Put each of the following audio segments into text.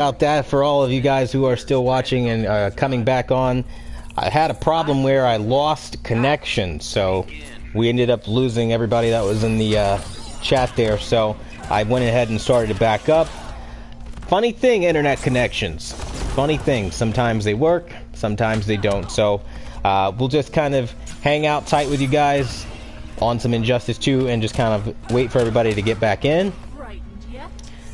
About that for all of you guys who are still watching and coming back on. I had a problem where I lost connection, so we ended up losing everybody that was in the chat there, so I went ahead and started to back up. Funny thing, internet connections. Funny thing, sometimes they work, sometimes they don't. So we'll just kind of hang out tight with you guys on some Injustice 2 and just kind of wait for everybody to get back in.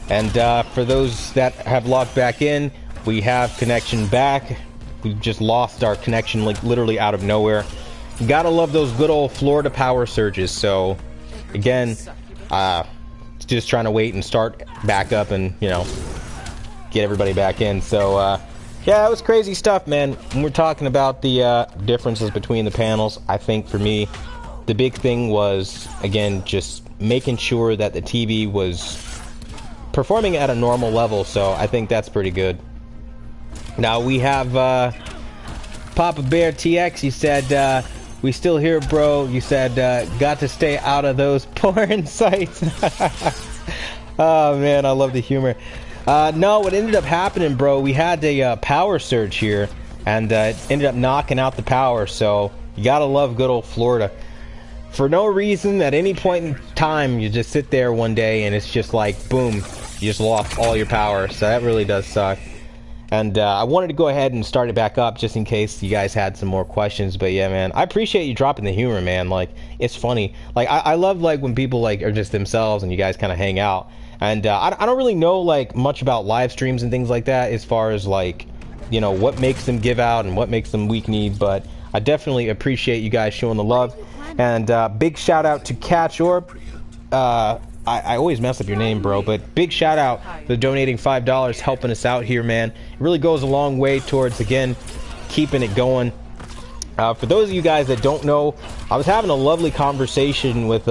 And for those that have logged back in, we have connection back. We just lost our connection like literally out of nowhere. Gotta love those good old Florida power surges. So again, just trying to wait and start back up and, you know, get everybody back in. So yeah, it was crazy stuff, man. When we're talking about the differences between the panels, I think for me the big thing was, again, just making sure that the TV was performing at a normal level. So I think that's pretty good. Now we have Papa Bear TX. He said, we still here, bro. You said, got to stay out of those porn sites. Oh man, I love the humor. No, what ended up happening, bro, we had a power surge here, and it ended up knocking out the power. So you gotta love good old Florida. For no reason, at any point in time, you just sit there one day and it's just like, boom, you just lost all your power. So that really does suck. And I wanted to go ahead and start it back up just in case you guys had some more questions. But yeah, man, I appreciate you dropping the humor, man. Like, it's funny. Like, I love, like, when people, like, are just themselves and you guys kind of hang out. And I don't really know, like, much about live streams and things like that as far as, like, you know, what makes them give out and what makes them weak-kneed. But I definitely appreciate you guys showing the love. And big shout-out to Catch Orb. I always mess up your name, bro, but big shout out for donating $5, helping us out here, man. It really goes a long way towards, again, keeping it going. For those of you guys that don't know, I was having a lovely conversation with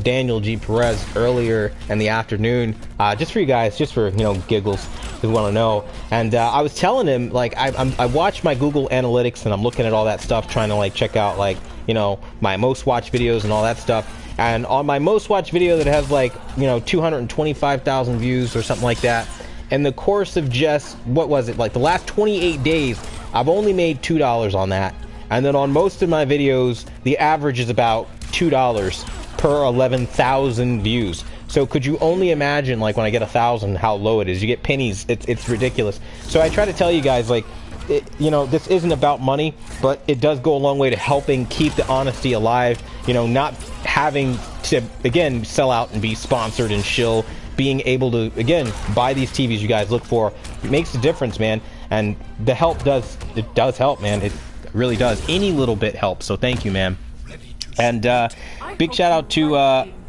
Daniel G. Perez earlier in the afternoon, just for you guys, just for, you know, giggles, if you want to know. And I was telling him, like, I watched my Google Analytics and I'm looking at all that stuff, trying to, like, check out, like, you know, my most watched videos and all that stuff. And on my most watched video that has, like, you know, 225,000 views or something like that, in the course of just, what was it, like the last 28 days, I've only made $2 on that. And then on most of my videos, the average is about $2 per 11,000 views. So could you only imagine, like, when I get 1,000, how low it is? You get pennies. It's ridiculous. So I try to tell you guys, like, you know, this isn't about money, but it does go a long way to helping keep the honesty alive. You know, not having to, again, sell out and be sponsored and shill, being able to, again, buy these TVs you guys look for. It makes a difference, man. And the help does help, man. It really does. Any little bit helps. So thank you, man. And big shout out to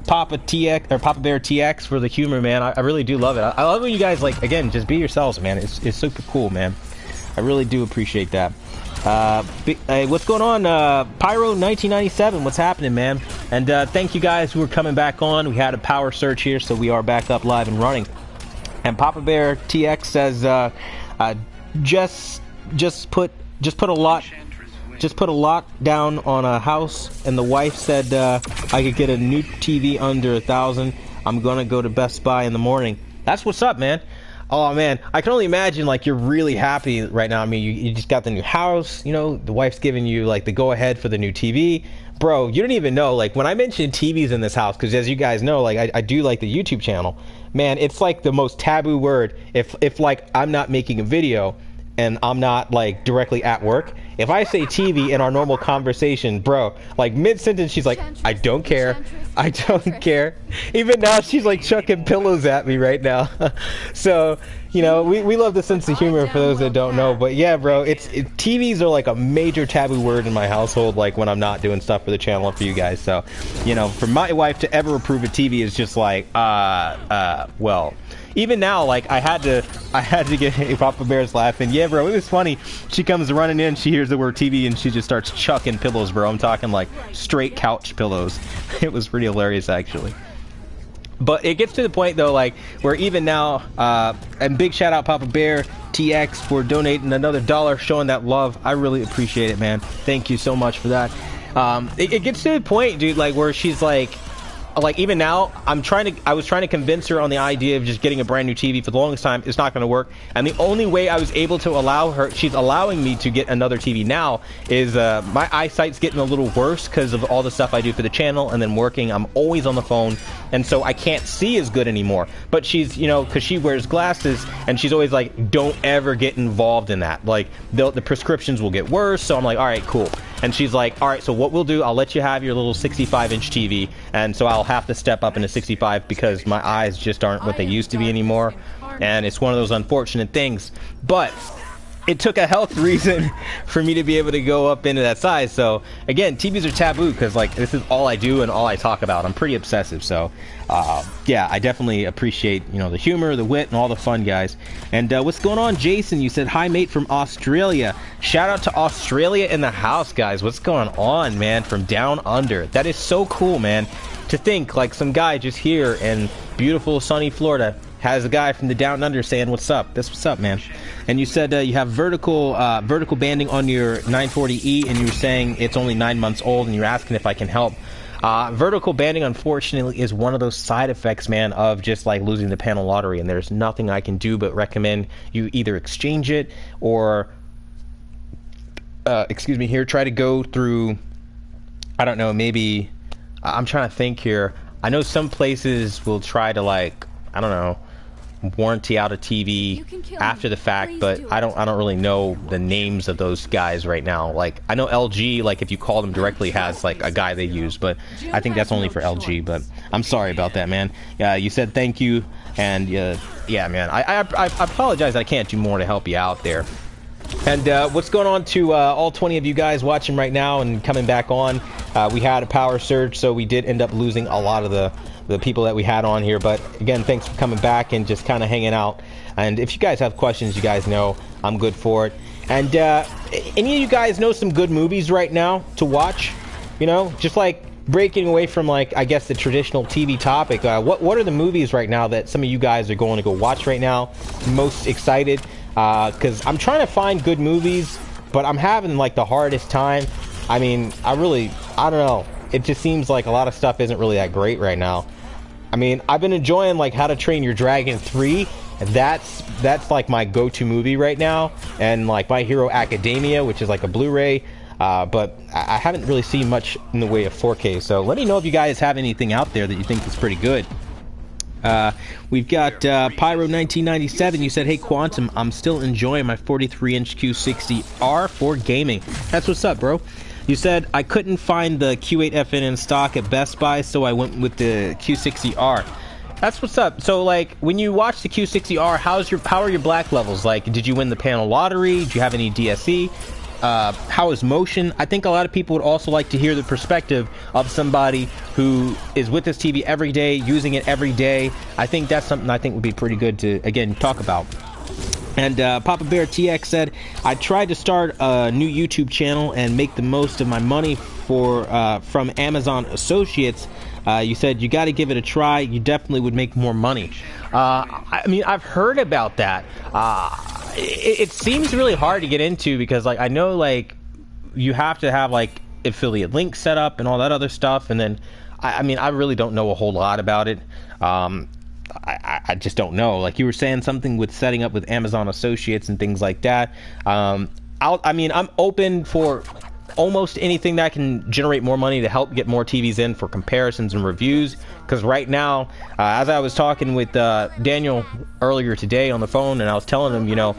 Papa TX or Papa Bear TX for the humor, man. I really do love it. I love when you guys, like, again, just be yourselves, man. It's super cool, man. I really do appreciate that. Hey, what's going on, Pyro 1997? What's happening, man? And thank you guys who are coming back on. We had a power surge here, so we are back up live and running. And Papa Bear TX says, just put a lock down on a house, and the wife said I could get a new TV under 1,000. I'm gonna go to Best Buy in the morning. That's what's up, man. Oh man, I can only imagine, like, you're really happy right now. I mean, you just got the new house, you know, the wife's giving you, like, the go-ahead for the new TV. Bro, you don't even know, like, when I mention TVs in this house, because as you guys know, like, I do, like, the YouTube channel, man, it's, like, the most taboo word. If like, I'm not making a video and I'm not, like, directly at work, if I say TV in our normal conversation, bro, like, mid-sentence, she's like, I don't care. I don't care. Even now, she's, like, chucking pillows at me right now. So, you know, we love the sense of humor for those that don't know. But, yeah, bro, TVs are, like, a major taboo word in my household, like, when I'm not doing stuff for the channel and for you guys. So, you know, for my wife to ever approve a TV is just like, well... Even now, like, I had to get Papa Bear's laughing. Yeah, bro, it was funny. She comes running in, she hears the word TV, and she just starts chucking pillows, bro. I'm talking, like, straight couch pillows. It was pretty hilarious, actually. But it gets to the point, though, like, where even now, and big shout out Papa Bear TX for donating another $1, showing that love. I really appreciate it, man. Thank you so much for that. It gets to the point, dude, like, where she's like, like even now, I was trying to convince her on the idea of just getting a brand new TV for the longest time. It's not going to work. And the only way I was able to allow her, she's allowing me to get another TV now, is my eyesight's getting a little worse because of all the stuff I do for the channel, and then working. I'm always on the phone, and so I can't see as good anymore. But she's, you know, because she wears glasses, and she's always like, don't ever get involved in that. Like, the prescriptions will get worse. So I'm like, all right, cool. And she's like, all right, so what we'll do, I'll let you have your little 65-inch TV, and so I'll have to step up into 65 because my eyes just aren't what they used to be anymore, and it's one of those unfortunate things. But it took a health reason for me to be able to go up into that size. So again, TVs are taboo because like this is all I do and all I talk about. I'm pretty obsessive. So yeah, I definitely appreciate, you know, the humor, the wit, and all the fun, guys. And what's going on, Jason? You said hi, mate, from Australia. Shout out to Australia in the house, guys. What's going on, man? From down under. That is so cool, man. To think like some guy just here in beautiful sunny Florida has a guy from the down under saying what's up. That's what's up, man. And you said you have vertical banding on your 940E, and you were saying it's only 9 months old, and you're asking if I can help. Vertical banding, unfortunately, is one of those side effects, man, of just like losing the panel lottery, and there's nothing I can do but recommend you either exchange it or excuse me here, try to go through, I don't know, maybe, I'm trying to think here. I know some places will try to, like, I don't know, warranty out a TV after the fact, but I don't really know the names of those guys right now. Like, I know LG, like, if you call them directly, has like a guy they use, but I think that's only for LG. But I'm sorry about that, man. You said thank you, and yeah, man, I apologize that I can't do more to help you out there. And what's going on to all 20 of you guys watching right now and coming back on? We had a power surge, so we did end up losing a lot of the people that we had on here. But again, thanks for coming back and just kind of hanging out. And if you guys have questions, you guys know I'm good for it. And any of you guys know some good movies right now to watch? You know, just like breaking away from, like, I guess the traditional TV topic. What are the movies right now that some of you guys are going to go watch right now? Most excited? Because I'm trying to find good movies, but I'm having like the hardest time. I mean, I don't know. It just seems like a lot of stuff isn't really that great right now. I mean, I've been enjoying like How to Train Your Dragon 3. That's like my go-to movie right now, and like My Hero Academia, which is like a Blu-ray. But I haven't really seen much in the way of 4K. So let me know if you guys have anything out there that you think is pretty good. We've got Pyro 1997. You said, hey Quantum, I'm still enjoying my 43-inch Q60R for gaming. That's what's up, bro. You said I couldn't find the Q8FN in stock at Best Buy, so I went with the Q60R. That's what's up. So like when you watch the Q60R, how are your black levels? Like, did you win the panel lottery? Did you have any DSE? How is motion? I think a lot of people would also like to hear the perspective of somebody who is with this TV every day, using it every day. I think that's something I think would be pretty good to, again, talk about. And Papa Bear TX said, I tried to start a new YouTube channel and make the most of my money from Amazon Associates. You said you got to give it a try. You definitely would make more money. I mean, I've heard about that. It seems really hard to get into because, like, I know, like, you have to have, like, affiliate links set up and all that other stuff. And then, I mean, I really don't know a whole lot about it. I just don't know. Like, you were saying something with setting up with Amazon Associates and things like that. I mean, I'm open for almost anything that can generate more money to help get more TVs in for comparisons and reviews. Because right now, as I was talking with Daniel earlier today on the phone, and I was telling him, you know,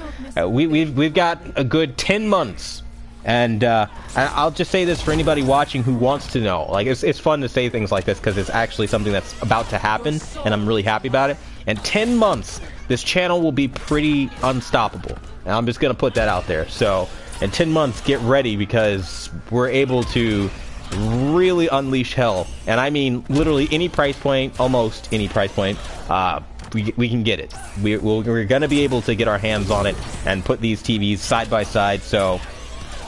we've got a good 10 months. And I'll just say this for anybody watching who wants to know. Like, it's fun to say things like this because it's actually something that's about to happen, and I'm really happy about it. In 10 months, this channel will be pretty unstoppable. And I'm just going to put that out there. So, in 10 months, get ready because we're able to really unleash hell. And I mean, literally any price point, almost any price point, we can get it. We're going to be able to get our hands on it and put these TVs side by side. So,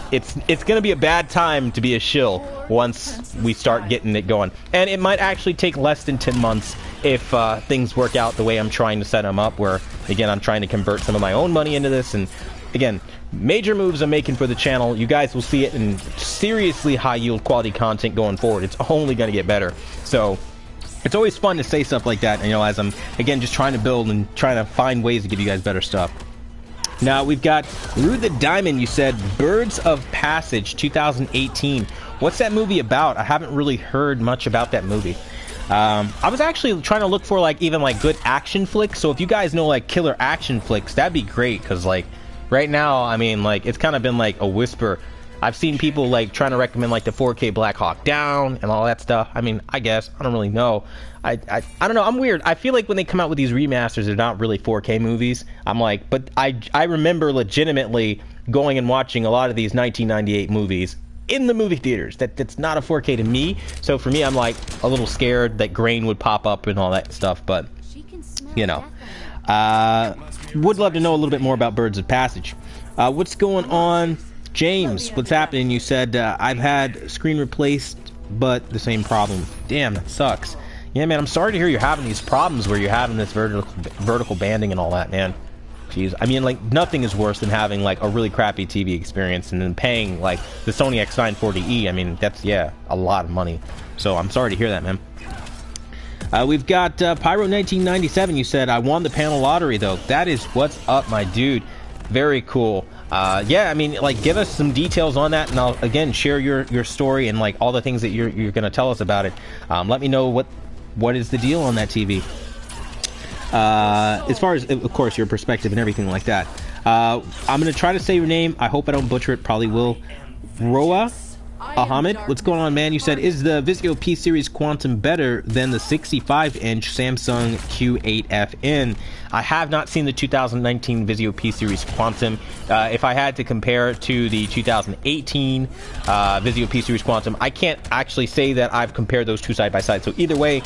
it's going to be a bad time to be a shill once we start getting it going. And it might actually take less than 10 months if things work out the way I'm trying to set them up, where, again, I'm trying to convert some of my own money into this. And, again, major moves I'm making for the channel. You guys will see it in seriously high-yield quality content going forward. It's only going to get better. So, it's always fun to say stuff like that, you know, as I'm, again, just trying to build and trying to find ways to give you guys better stuff. Now, we've got Rue the Diamond. You said Birds of Passage 2018. What's that movie about? I haven't really heard much about that movie. I was actually trying to look for, like, even, like, good action flicks. So if you guys know, like, killer action flicks, that'd be great. Because, like, right now, I mean, like, it's kind of been, like, a whisper. I've seen people, like, trying to recommend, like, the 4K Black Hawk Down and all that stuff. I mean, I guess. I don't really know. I don't know. I'm weird. I feel like when they come out with these remasters, they're not really 4K movies. I'm like, but I remember legitimately going and watching a lot of these 1998 movies in the movie theaters. That's not a 4K to me. So for me, I'm, like, a little scared that grain would pop up and all that stuff. But, you know. Would love to know a little bit more about Birds of Passage. What's going on? James, what's happening? You said, I've had screen replaced, but the same problem. Damn, that sucks. Yeah, man, I'm sorry to hear you're having these problems where you're having this vertical banding and all that, man. Jeez, I mean, like, nothing is worse than having, like, a really crappy TV experience and then paying, like, the Sony X940E. I mean, that's, yeah, a lot of money. So I'm sorry to hear that, man. We've got Pyro1997. You said, I won the panel lottery, though. That is what's up, my dude. Very cool. Yeah, I mean, like, give us some details on that, and I'll, again, share your story and, like, all the things that you're going to tell us about it. Let me know what is the deal on that TV. As far as, of course, your perspective and everything like that. I'm going to try to say your name. I hope I don't butcher it. Probably will. Roa Ahmed, what's going on, man? You said, is the Vizio P-Series Quantum better than the 65-inch Samsung Q8FN? I have not seen the 2019 Vizio P-Series Quantum. If I had to compare it to the 2018 Vizio P-Series Quantum, I can't actually say that I've compared those two side by side. So either way,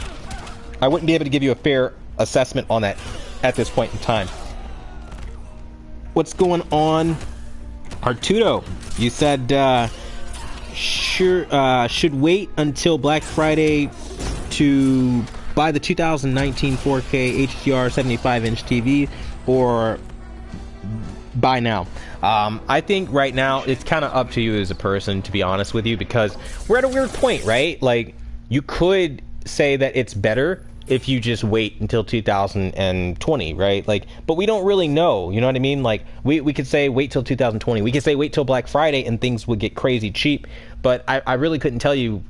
I wouldn't be able to give you a fair assessment on that at this point in time. What's going on? Artudo, you said, should wait until Black Friday to buy the 2019 4K HDR 75-inch TV, or buy now? I think right now it's kind of up to you as a person, to be honest with you, because we're at a weird point, right? Like, you could say that it's better if you just wait until 2020, right? Like, but we don't really know, you know what I mean? Like, we could say wait till 2020. We could say wait till Black Friday and things would get crazy cheap, but I really couldn't tell you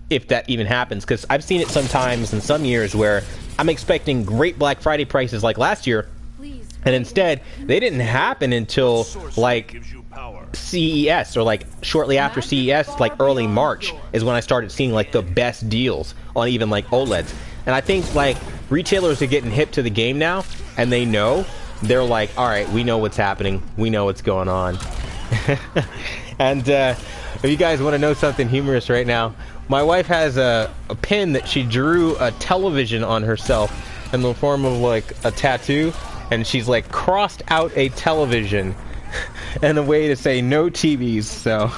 if that even happens, because I've seen it sometimes in some years where I'm expecting great Black Friday prices like last year, and instead they didn't happen until like CES, or like shortly after CES, like early March is when I started seeing like the best deals on even like OLEDs. And I think like retailers are getting hip to the game now, and they know, they're like, all right, we know what's happening, we know what's going on. And if you guys want to know something humorous right now, my wife has a pin that she drew a television on herself in the form of like a tattoo, and she's like crossed out a television and a way to say no TVs. So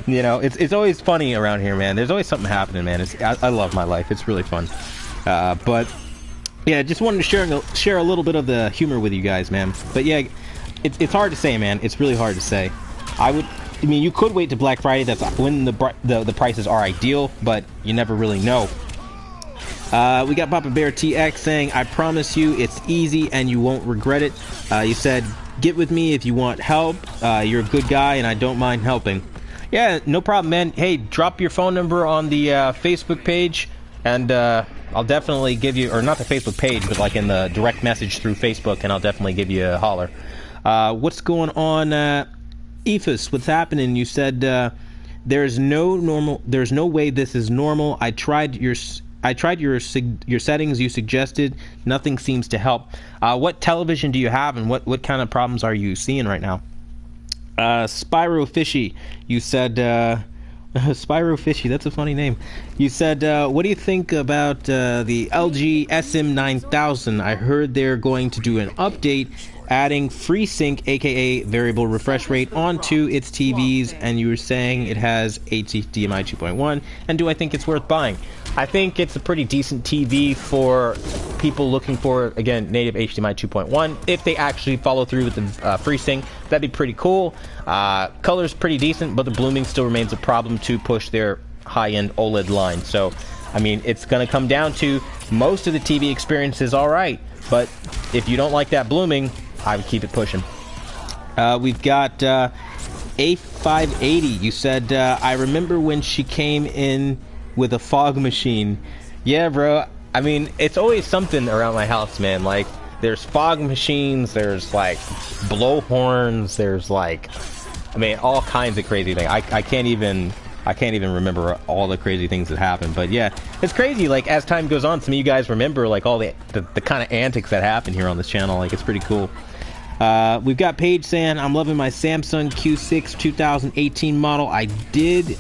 you know, it's always funny around here, man. There's always something happening, man. I love my life. It's really fun. But yeah, just wanted to share a little bit of the humor with you guys, man. But yeah, it's hard to say, man. It's really hard to say. I mean, you could wait to Black Friday. That's when the prices are ideal, but you never really know. We got Papa Bear TX saying, I promise you it's easy and you won't regret it. You said, get with me if you want help. You're a good guy and I don't mind helping. Yeah, no problem, man. Hey, drop your phone number on the Facebook page, and I'll definitely give you, or not the Facebook page, but like in the direct message through Facebook, and I'll definitely give you a holler. What's going on, Ephus? What's happening? You said there's no way this is normal. I tried your settings you suggested. Nothing seems to help. What television do you have, and what kind of problems are you seeing right now? Spyro Fishy, you said, Spyro Fishy, that's a funny name. You said, what do you think about the LG SM9000? I heard they're going to do an update adding FreeSync, aka variable refresh rate, onto its TVs, and you were saying it has HDMI 2.1, and do I think it's worth buying? I think it's a pretty decent TV for people looking for, again, native HDMI 2.1. If they actually follow through with the FreeSync, that'd be pretty cool. Color's pretty decent, but the blooming still remains a problem to push their high-end OLED line. So I mean, it's going to come down to most of the TV experience is all right, but if you don't like that blooming, I would keep it pushing. We've got A580. You said, I remember when she came in with a fog machine. Yeah, bro. I mean, it's always something around my house, man. Like, there's fog machines, there's, like, blow horns, there's, like, I mean, all kinds of crazy things. I can't even remember all the crazy things that happen. But, yeah, it's crazy. Like, as time goes on, some of you guys remember, like, all the kind of antics that happen here on this channel. Like, it's pretty cool. We've got Paige saying, I'm loving my Samsung Q6 2018 model. I did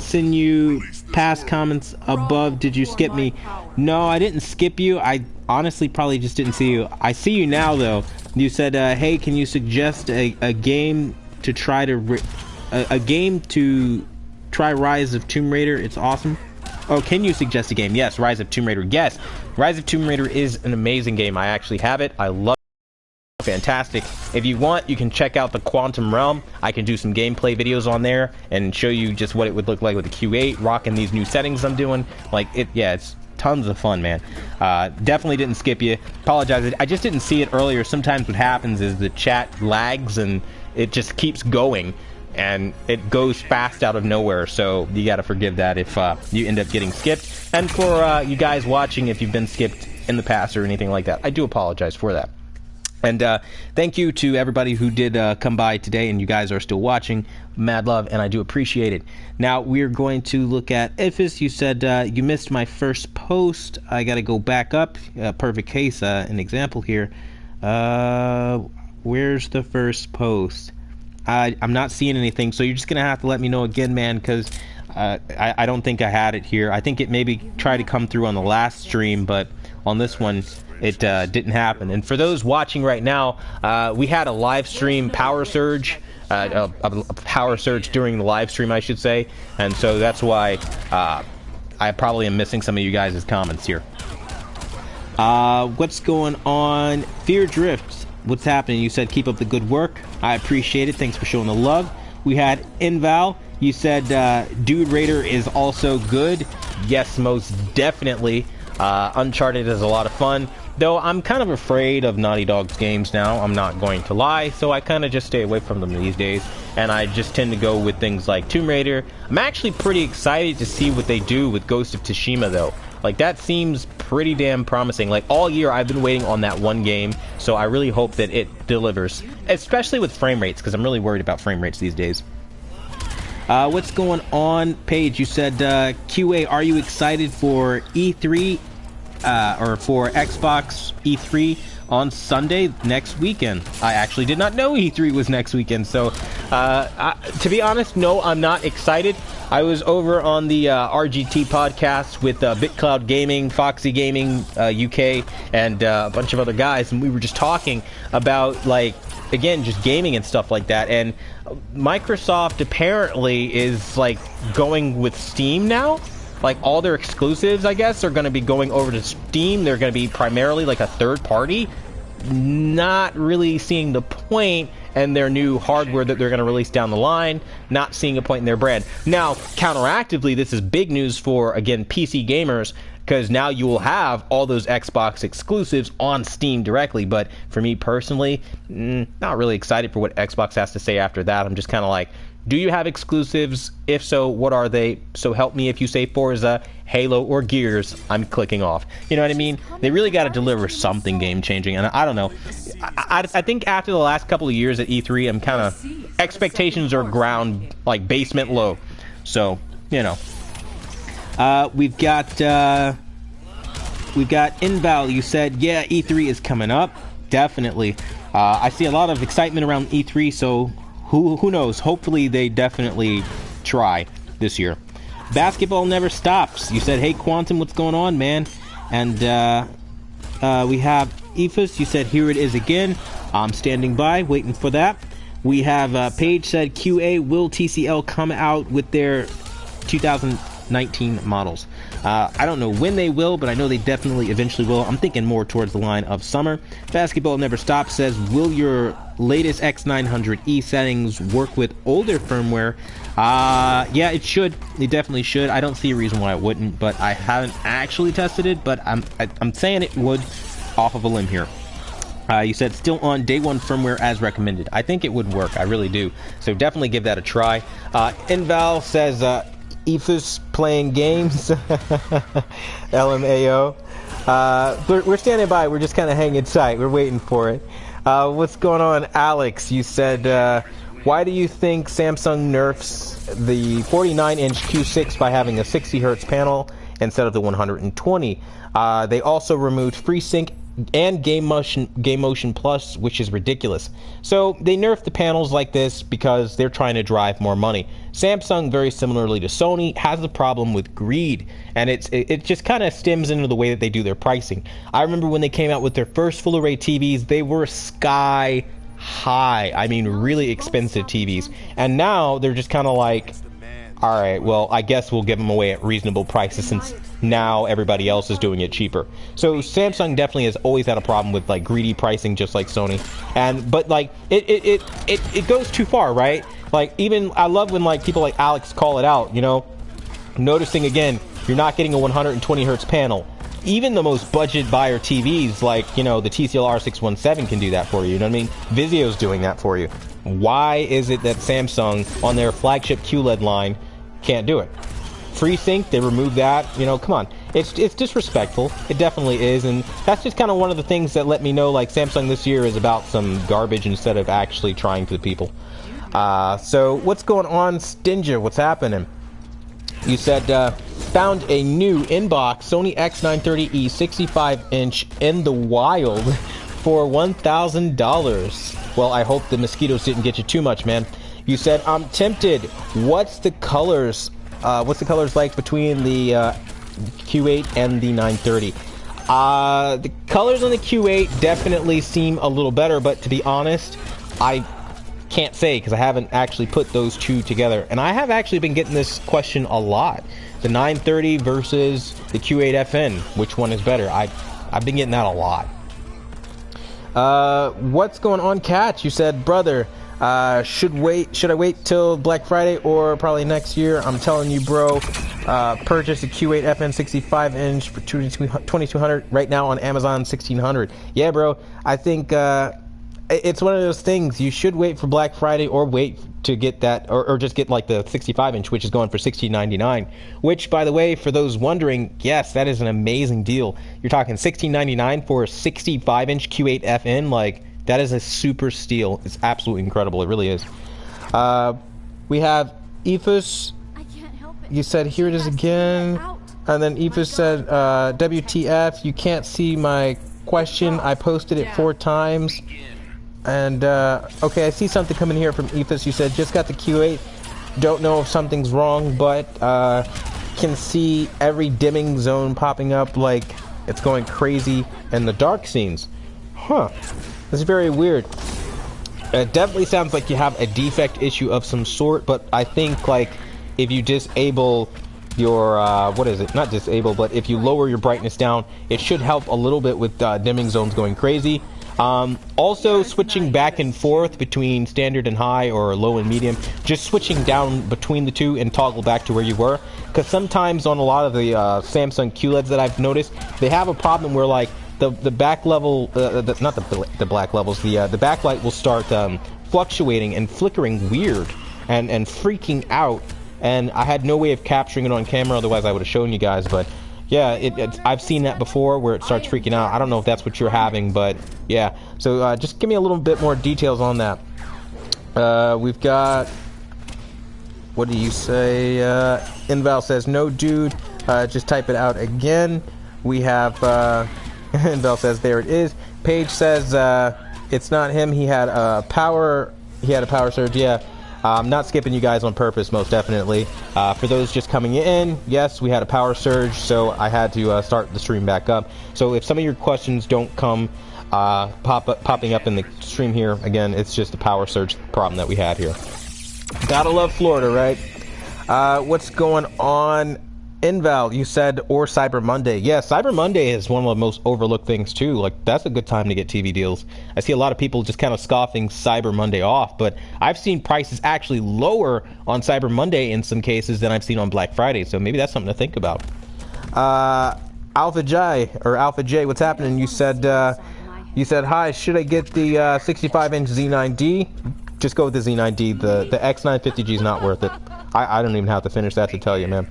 send you past comments above. Did you skip me? No, I didn't skip you. I honestly probably just didn't see you. I see you now, though. You said, hey, can you suggest a game to try Rise of Tomb Raider? It's awesome. Oh, can you suggest a game? Yes, Rise of Tomb Raider. Yes, Rise of Tomb Raider is an amazing game. I actually have it. I love it. Fantastic. If you want, you can check out the Quantum Realm. I can do some gameplay videos on there and show you just what it would look like with the Q8, rocking these new settings I'm doing. Like, it's tons of fun, man. Definitely didn't skip you. Apologize. I just didn't see it earlier. Sometimes what happens is the chat lags and it just keeps going. And it goes fast out of nowhere, so you gotta forgive that if you end up getting skipped. And for you guys watching, if you've been skipped in the past or anything like that, I do apologize for that. And thank you to everybody who did come by today, and you guys are still watching. Mad love, and I do appreciate it. Now, we're going to look at Ifis. You said you missed my first post. I gotta go back up. Perfect case, an example here. Where's the first post? I'm not seeing anything, so you're just gonna have to let me know again, man, because I don't think I had it here. I think it maybe tried to come through on the last stream, but on this one it didn't happen. And for those watching right now, we had a live stream power surge, a power surge during the live stream, I should say, and so that's why I probably am missing some of you guys' comments here. What's going on? Fear Drift. What's happening? You said keep up the good work. I appreciate it. Thanks for showing the love. We had Inval. You said Dude Raider is also good. Yes, most definitely. Uncharted is a lot of fun. Though I'm kind of afraid of Naughty Dog's games now. I'm not going to lie. So I kind of just stay away from them these days. And I just tend to go with things like Tomb Raider. I'm actually pretty excited to see what they do with Ghost of Tsushima, though. Like, that seems pretty damn promising. Like, all year I've been waiting on that one game, so I really hope that it delivers. Especially with frame rates, because I'm really worried about frame rates these days. What's going on, Paige? You said, QA, are you excited for E3, or for Xbox E3 on Sunday next weekend? I actually did not know E3 was next weekend, so, to be honest, no, I'm not excited. I was over on the RGT podcast with BitCloud Gaming, Foxy Gaming UK, and a bunch of other guys, and we were just talking about, like, again, just gaming and stuff like that. And Microsoft apparently is, like, going with Steam now. Like, all their exclusives, I guess, are going to be going over to Steam. They're going to be primarily like a third party. Not really seeing the point, and their new hardware that they're going to release down the line, not seeing a point in their brand. Now, counteractively, this is big news for, again, PC gamers, because now you will have all those Xbox exclusives on Steam directly. But for me personally, not really excited for what Xbox has to say after that. I'm just kind of like, do you have exclusives? If so, what are they? So help me if you say Forza, Halo, or Gears, I'm clicking off. You know what I mean? They really got to deliver something game-changing, and I don't know. I think after the last couple of years at E3, I'm kind of, expectations are ground, like, basement low. So, you know. We've got Inval. You said, yeah, E3 is coming up. Definitely. I see a lot of excitement around E3, so who knows? Hopefully they definitely try this year. Basketball never stops. You said, hey, Quantum, what's going on, man? And we have Ephus. You said, here it is again. I'm standing by, waiting for that. We have Paige said, QA, will TCL come out with their 2019 models? I don't know when they will, but I know they definitely eventually will. I'm thinking more towards the line of summer. Basketball never stops says, will your latest X900E settings work with older firmware? Yeah, it should. It definitely should. I don't see a reason why it wouldn't, but I haven't actually tested it, but I'm saying it would off of a limb here. You said still on day one firmware as recommended. I think it would work. I really do. So definitely give that a try. Inval says, Ephes playing games. LMAO. We're standing by. We're just kind of hanging tight. We're waiting for it. What's going on, Alex? You said, why do you think Samsung nerfs the 49-inch Q6 by having a 60 hertz panel instead of the 120? They also removed FreeSync and Game Motion Plus, which is ridiculous. So they nerfed the panels like this because they're trying to drive more money. Samsung, very similarly to Sony, has a problem with greed, and it just kind of stems into the way that they do their pricing. I remember when they came out with their first full array TVs, they were sky high. I mean, really expensive TVs, and now they're just kind of like, all right, well, I guess we'll give them away at reasonable prices since now everybody else is doing it cheaper. So Samsung definitely has always had a problem with like greedy pricing, just like Sony. But like it goes too far, right? Like, even I love when like people like Alex call it out, you know, noticing again, you're not getting a 120 hertz panel. Even the most budget buyer TVs, like, you know, the TCL R617 can do that for you. You know what I mean? Vizio's doing that for you. Why is it that Samsung on their flagship QLED line can't do it? FreeSync, they removed that. You know, come on. It's disrespectful. It definitely is, and that's just kind of one of the things that let me know, like, Samsung this year is about some garbage instead of actually trying for the people. So what's going on, Stinger? What's happening? You said, found a new inbox Sony X930E 65-inch in the wild for $1,000. Well, I hope the mosquitoes didn't get you too much, man. You said, I'm tempted. What's the colors like between the Q8 and the 930? The colors on the Q8 definitely seem a little better, but to be honest, I can't say because I haven't actually put those two together. And I have actually been getting this question a lot. The 930 versus the Q8 FN, which one is better? I've been getting that a lot. What's going on, Catch? You said, brother, should I wait till Black Friday or probably next year? I'm telling you, bro, purchase a Q8 FN 65-inch for $2,200 right now on Amazon, $1,600. Yeah, bro, I think it's one of those things. You should wait for Black Friday or wait to get that, or just get like the 65-inch, which is going for $16.99. Which, by the way, for those wondering, yes, that is an amazing deal. You're talking $16.99 for a 65-inch Q8 FN, like, that is a super steal. It's absolutely incredible. It really is. We have Ephes. You said, here it is again. And then Ephes said, WTF, you can't see my question. I posted it 4 times. And, okay, I see something coming here from Ephes. You said, just got the Q8. Don't know if something's wrong, but can see every dimming zone popping up like it's going crazy in the dark scenes. Huh. That's very weird. It definitely sounds like you have a defect issue of some sort, but I think, like, if you disable your, what is it? Not disable, but if you lower your brightness down, it should help a little bit with dimming zones going crazy. Also, switching back and forth between standard and high or low and medium, just switching down between the two and toggle back to where you were. Because sometimes on a lot of the Samsung QLEDs that I've noticed, they have a problem where, like, the back level, not the black levels, the backlight will start fluctuating and flickering weird and freaking out. And I had no way of capturing it on camera, otherwise I would have shown you guys. But yeah, I've seen that before where it starts freaking out. I don't know if that's what you're having, but yeah. So just give me a little bit more details on that. We've got, what do you say? Inval says, no, dude. Just type it out again. We have, Inval says, there it is. Paige says, it's not him. He had a power surge. Yeah. I'm not skipping you guys on purpose, most definitely. For those just coming in, yes, we had a power surge, so I had to start the stream back up. So if some of your questions don't come popping up in the stream here, again, it's just a power surge problem that we had here. Gotta love Florida, right? What's going on? Inval, you said, or Cyber Monday. Yeah, Cyber Monday is one of the most overlooked things too. Like, that's a good time to get TV deals. I see a lot of people just kind of scoffing Cyber Monday off, but I've seen prices actually lower on Cyber Monday in some cases than I've seen on Black Friday, so maybe that's something to think about. Alpha J, what's happening? You said, hi, should I get the 65-inch Z9D? Just go with the Z9D. The X950G is not worth it. I don't even have to finish that to tell you, man.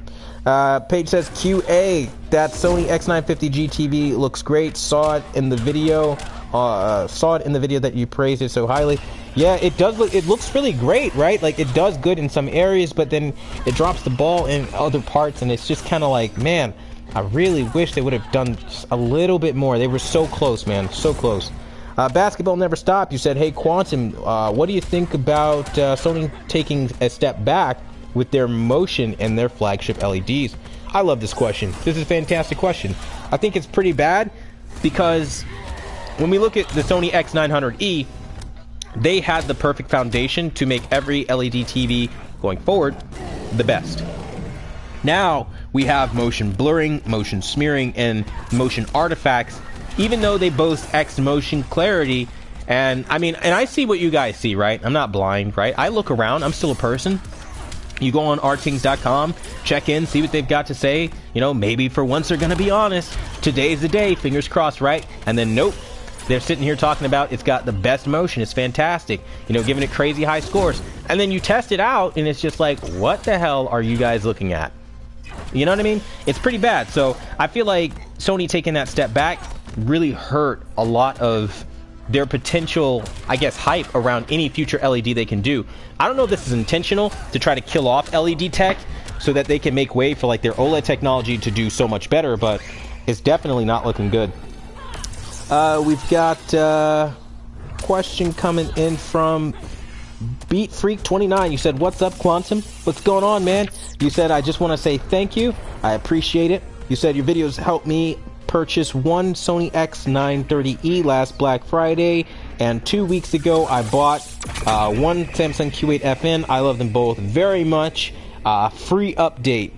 Paige says, QA, that Sony X950G TV looks great. Saw it in the video that you praised it so highly. Yeah, it does look, it looks really great, right? Like, it does good in some areas, but then it drops the ball in other parts, and it's just kind of like, man, I really wish they would have done a little bit more. They were so close, man, so close. Basketball Never Stop, you said, hey, Quantum, what do you think about Sony taking a step back with their motion and their flagship LEDs? I love this question. This is a fantastic question. I think it's pretty bad because when we look at the Sony X900E, they had the perfect foundation to make every LED TV going forward the best. Now we have motion blurring, motion smearing, and motion artifacts, even though they boast X motion clarity. And I mean, and I see what you guys see, right? I'm not blind, right? I look around. I'm still a person. You go on rtings.com, check in, see what they've got to say. You know, maybe for once they're going to be honest. Today's the day, fingers crossed, right? And then, nope. They're sitting here talking about it's got the best motion. It's fantastic. You know, giving it crazy high scores. And then you test it out, and it's just like, what the hell are you guys looking at? You know what I mean? It's pretty bad. So I feel like Sony taking that step back really hurt a lot of their potential, I guess, hype around any future LED they can do. I don't know if this is intentional to try to kill off LED tech so that they can make way for like their OLED technology to do so much better, but it's definitely not looking good. We've got a question coming in from BeatFreak29. You said, what's up, Quantum? What's going on, man? You said, I just want to say thank you. I appreciate it. You said your videos helped me purchase one Sony X930E last Black Friday, and 2 weeks ago I bought one Samsung Q8 FN. I love them both very much. Free update.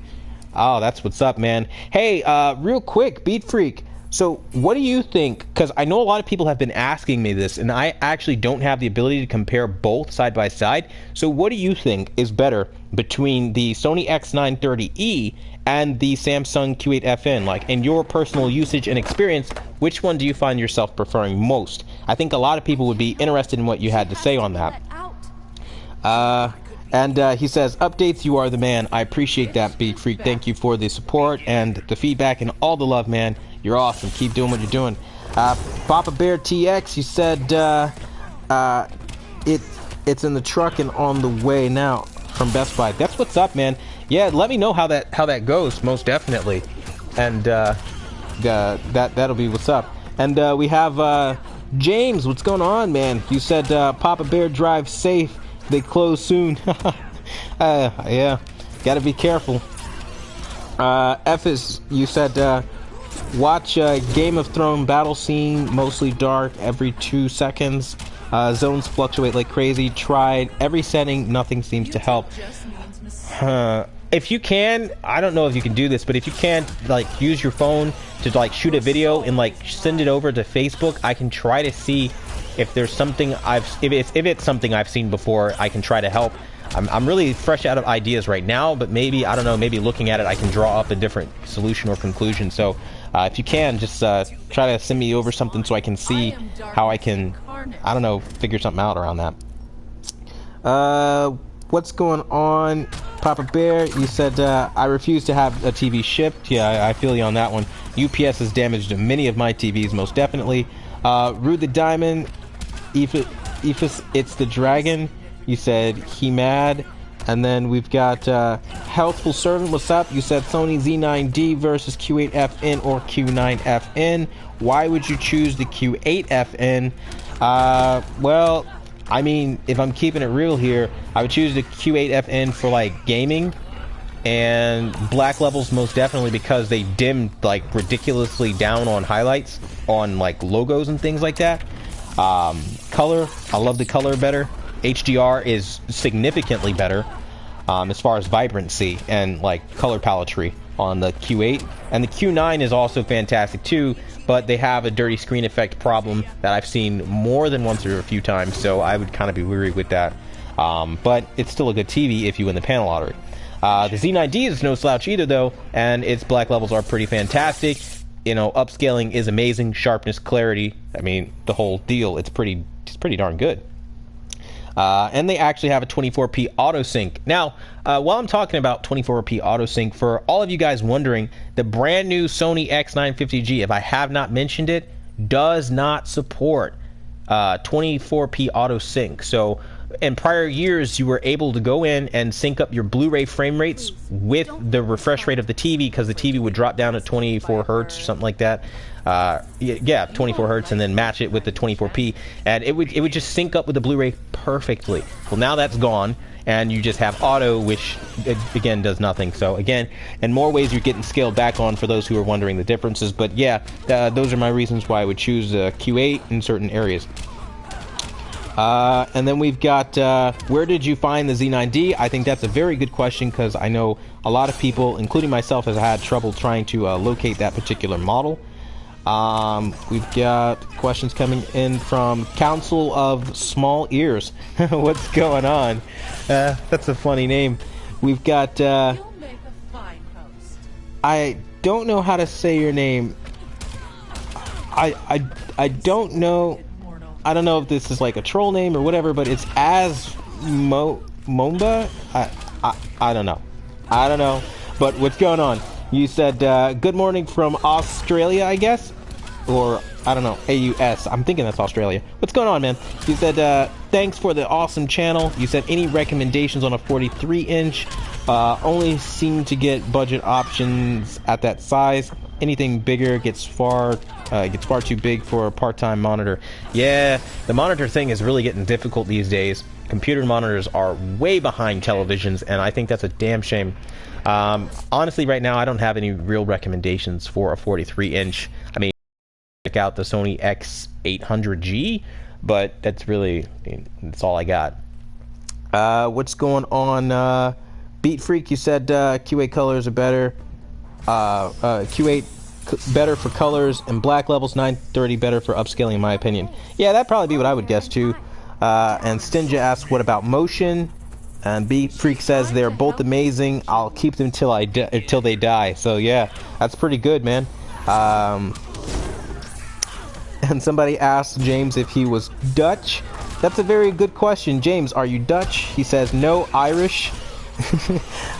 Oh, that's what's up, man. Hey, real quick, Beat Freak. So what do you think? Because I know a lot of people have been asking me this, and I actually don't have the ability to compare both side by side. So what do you think is better between the Sony X930E and the Samsung Q8 FN? Like, in your personal usage and experience, which one do you find yourself preferring most? I think a lot of people would be interested in what you had to say on that. He says, updates, you are the man. I appreciate that, Beat Freak. Thank you for the support and the feedback and all the love, man. You're awesome. Keep doing what you're doing. Papa Bear TX, you said it's in the truck and on the way now from Best Buy. That's what's up, man. Yeah, let me know how that goes, most definitely. And that'll be what's up. And we have James. What's going on, man? You said Papa Bear drive safe. They close soon. Yeah, gotta be careful. You said watch Game of Thrones battle scene, mostly dark, every 2 seconds. Zones fluctuate like crazy. Tried every setting, nothing seems to help. If you can, I don't know if you can do this, but if you can, like, use your phone to like shoot a video and like send it over to Facebook, I can try to see if there's something if it's something I've seen before. I can try to help. I'm really fresh out of ideas right now, but maybe, I don't know, maybe looking at it I can draw up a different solution or conclusion. So if you can, just try to send me over something so I can see how I can, I don't know, figure something out around that. What's going on, Papa Bear? You said I refuse to have a TV shipped. Yeah, I feel you on that one. UPS has damaged many of my TVs, most definitely. Rude the Diamond, Ephus, it's the Dragon. You said he mad. And then we've got Healthful Servant. What's up? You said Sony Z9D versus Q8FN or Q9FN. Why would you choose the Q8FN? Well, I mean, if I'm keeping it real here, I would choose the Q8FN for like gaming and black levels, most definitely, because they dimmed like ridiculously down on highlights on like logos and things like that. Color, I love the color better. HDR is significantly better. as far as vibrancy and like color paletry on the Q8. And the Q9 is also fantastic too, but they have a dirty screen effect problem that I've seen more than once or a few times, so I would kind of be weary with that. But it's still a good TV if you win the panel lottery. The Z9D is no slouch either though, and its black levels are pretty fantastic. You know, upscaling is amazing, sharpness, clarity, I mean, the whole deal, it's pretty darn good. And they actually have a 24p auto sync. Now, while I'm talking about 24p auto sync, for all of you guys wondering, the brand new Sony X950G, if I have not mentioned it, does not support 24p auto sync. So in prior years, you were able to go in and sync up your Blu-ray frame rates with the refresh rate of the TV, because the TV would drop down to 24 hertz or something like that. Yeah, 24 hertz, and then match it with the 24p, and it would just sync up with the Blu-ray perfectly. Well, now that's gone, and you just have auto, which again does nothing. So again, in more ways, you're getting scaled back on for those who are wondering the differences. But yeah, those are my reasons why I would choose Q8 in certain areas. And then we've got, where did you find the Z9D? I think that's a very good question, because I know a lot of people, including myself, has had trouble trying to locate that particular model. We've got questions coming in from Council of Small Ears. What's going on? That's a funny name. We've got, I don't know how to say your name. I don't know. I don't know if this is like a troll name or whatever, but it's Momba. I don't know. I don't know. But what's going on? You said good morning from Australia, I guess, or I don't know, AUS. I'm thinking that's Australia. What's going on, man? You said thanks for the awesome channel. You said any recommendations on a 43-inch? Only seem to get budget options at that size. Anything bigger gets far too big for a part-time monitor. Yeah, the monitor thing is really getting difficult these days. Computer monitors are way behind televisions, and I think that's a damn shame. Honestly, right now, I don't have any real recommendations for a 43-inch. I mean, check out the Sony X950G, but that's really, that's all I got. What's going on? Beat Freak, you said Q8 colors are better. Q8 better for colors, and black levels, 930 better for upscaling, in my opinion. Yeah, that'd probably be what I would guess too. And Stinja asks, what about motion? And Beat Freak says they're both amazing. I'll keep them till they die. So yeah, that's pretty good, man. And somebody asked James if he was Dutch. That's a very good question. James, are you Dutch? He says no, Irish.